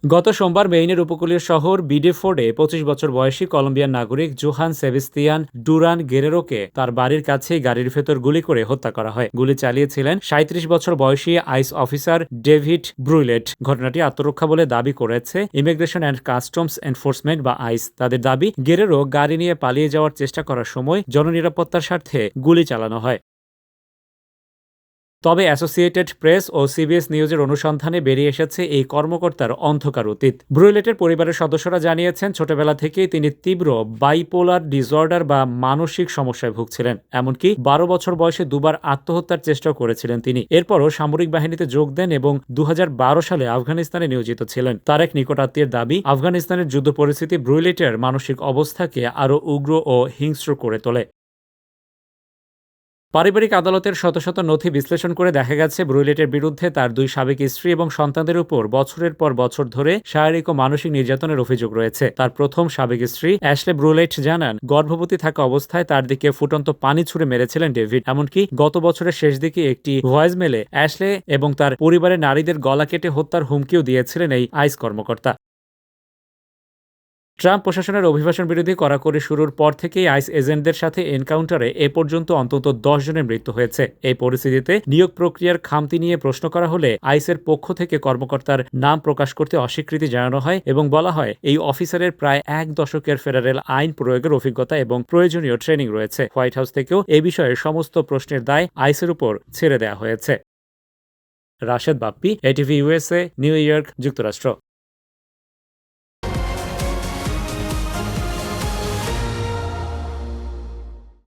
গত সোমবার মেইনের উপকূলীয় শহর বিডেফোর্ডে ২৫ বছর বয়সী কলম্বিয়ান নাগরিক জোহান সেবাস্তিয়ান ডুরান গেরেরোকে তার বাড়ির কাছেই গাড়ির ভেতর গুলি করে হত্যা করা হয়। গুলি চালিয়েছিলেন ৩৭ বছর বয়সী আইস অফিসার ডেভিড ব্রুইলেট। ঘটনাটি আত্মরক্ষা বলে দাবি করেছে ইমিগ্রেশন অ্যান্ড কাস্টমস এনফোর্সমেন্ট বা আইস। তাদের দাবি, গেরেরো গাড়ি নিয়ে পালিয়ে যাওয়ার চেষ্টা করার সময় জননিরাপত্তার স্বার্থে গুলি চালানো হয়। তবে অ্যাসোসিয়েটেড প্রেস ও সিবিএস নিউজের অনুসন্ধানে বেরিয়ে এসেছে এই কর্মকর্তার অন্ধকার অতীত। ব্রুইলেটের পরিবারের সদস্যরা জানিয়েছেন, ছোটবেলা থেকেই তিনি তীব্র বাইপোলার ডিসঅর্ডার বা মানসিক সমস্যায় ভুগছিলেন। এমনকি ১২ বছর বয়সে দুবার আত্মহত্যার চেষ্টাও করেছিলেন তিনি। এরপরও সামরিক বাহিনীতে যোগ দেন এবং ২০১২ সালে আফগানিস্তানে নিয়োজিত ছিলেন। তার এক নিকটাত্মীয়ের দাবি, আফগানিস্তানের যুদ্ধ পরিস্থিতি ব্রুইলেটের মানসিক অবস্থাকে আরও উগ্র ও হিংস্র করে তোলে। পারিবারিক আদালতের শত শত নথি বিশ্লেষণ করে দেখা গেছে, ব্রুইলেটের বিরুদ্ধে তার ২ সাবেক স্ত্রী এবং সন্তানদের উপর বছরের পর বছর ধরে শারীরিক ও মানসিক নির্যাতনের অভিযোগ রয়েছে। তার প্রথম সাবেক স্ত্রী অ্যাশলে ব্রুইলেট জানান, গর্ভবতী থাকা অবস্থায় তার দিকে ফুটন্ত পানি ছুড়ে মেরেছিলেন ডেভিড। এমনকি গত বছরের শেষ দিকে একটি ভয়েসমেলে অ্যাশলে এবং তার পরিবারের নারীদের গলা কেটে হত্যার হুমকিও দিয়েছিলেন এই আইস কর্মকর্তা। ট্রাম্প প্রশাসনের অভিবাসন বিরোধী কড়াকড়ি শুরুর পর থেকেই আইস এজেন্টদের সাথে এনকাউন্টারে এ পর্যন্ত অন্তত ১০ জনের মৃত্যু হয়েছে। এই পরিস্থিতিতে নিয়োগ প্রক্রিয়ার খামতি নিয়ে প্রশ্ন করা হলে আইসের পক্ষ থেকে কর্মকর্তার নাম প্রকাশ করতে অস্বীকৃতি জানানো হয় এবং বলা হয়, এই অফিসারের প্রায় ১ দশকের ফেডারেল আইন প্রয়োগের অভিজ্ঞতা এবং প্রয়োজনীয় ট্রেনিং রয়েছে। হোয়াইট হাউস থেকেও এ বিষয়ে সমস্ত প্রশ্নের দায় আইসের উপর ছেড়ে দেওয়া হয়েছে। Rashed Bappi, ATV USA, new York, যুক্তরাষ্ট্র।